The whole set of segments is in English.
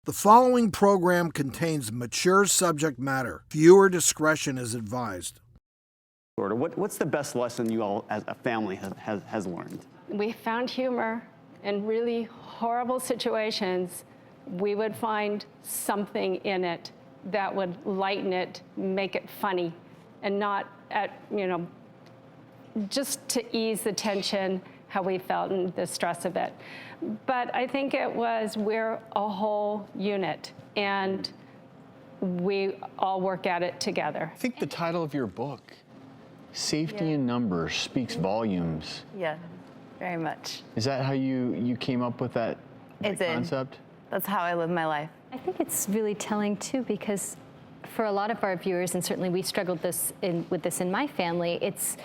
The following program contains mature subject matter. Viewer discretion is advised. What's the best lesson you all as a family has learned? We found humor in really horrible situations. We would find something in it that would lighten it, make it funny, and not just to ease the tension, how we felt and the stress of it. But I think it was, we're a whole unit, and we all work at it together. I think the title of your book, Safety in Numbers, speaks volumes. Yeah, very much. Is that how you came up with that concept? That's how I live my life. I think it's really telling too, because for a lot of our viewers, and certainly we struggled with this in my family, it's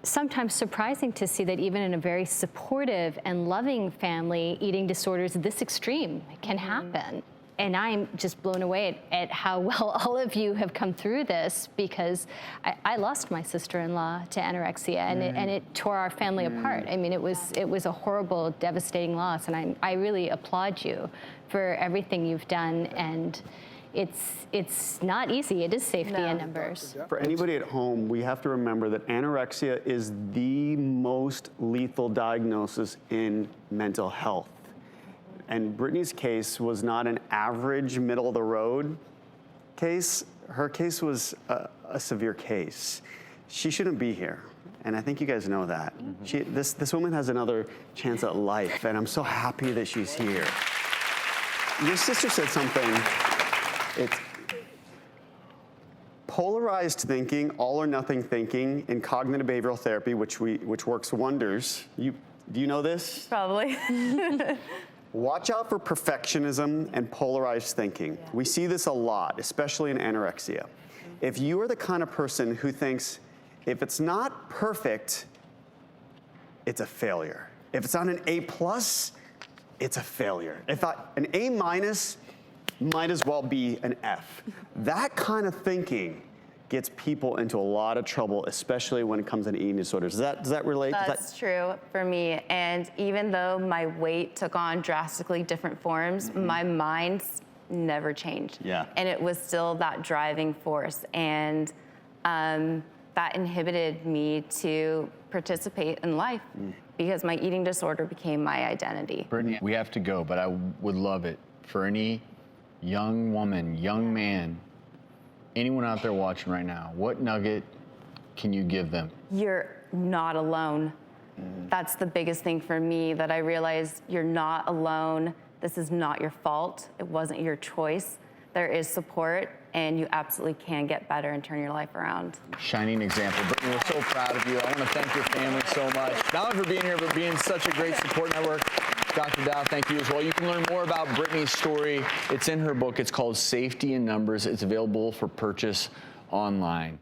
sometimes surprising to see that even in a very supportive and loving family, eating disorders this extreme can happen. And I'm just blown away at how well all of you have come through this, because I lost my sister-in-law to anorexia, and it tore our family apart. I mean, it was a horrible, devastating loss, and I really applaud you for everything you've done. And it's not easy. It is safety in numbers. For anybody at home, we have to remember that anorexia is the most lethal diagnosis in mental health. And Brittany's case was not an average middle-of-the-road case. Her case was a severe case. She shouldn't be here, and I think you guys know that. This woman has another chance at life, and I'm so happy that she's here. Your sister said something. It's polarized thinking, all or nothing thinking in cognitive behavioral therapy, which works wonders. Do you know this? Probably. Watch out for perfectionism and polarized thinking. Yeah. We see this a lot, especially in anorexia. If you are the kind of person who thinks if it's not perfect, it's a failure. If it's not an A+, it's a failure. If an A- might as well be an F. That kind of thinking gets people into a lot of trouble, especially when it comes to eating disorders. Does that relate? That's true for me. And even though my weight took on drastically different forms, my mind never changed. Yeah. And it was still that driving force. And that inhibited me to participate in life because my eating disorder became my identity. Brittany, we have to go, but I would love it for any young woman, young man, anyone out there watching right now, what nugget can you give them? You're not alone. That's the biggest thing for me, that I realized you're not alone. This is not your fault. It wasn't your choice. There is support, and you absolutely can get better and turn your life around. Shining example. Brittany, we're so proud of you. I want to thank your family so much. Not only for being here, but being such a great support network. Dr. Dow, thank you as well. You can learn more about Brittany's story. It's in her book. It's called Safety in Numbers. It's available for purchase online.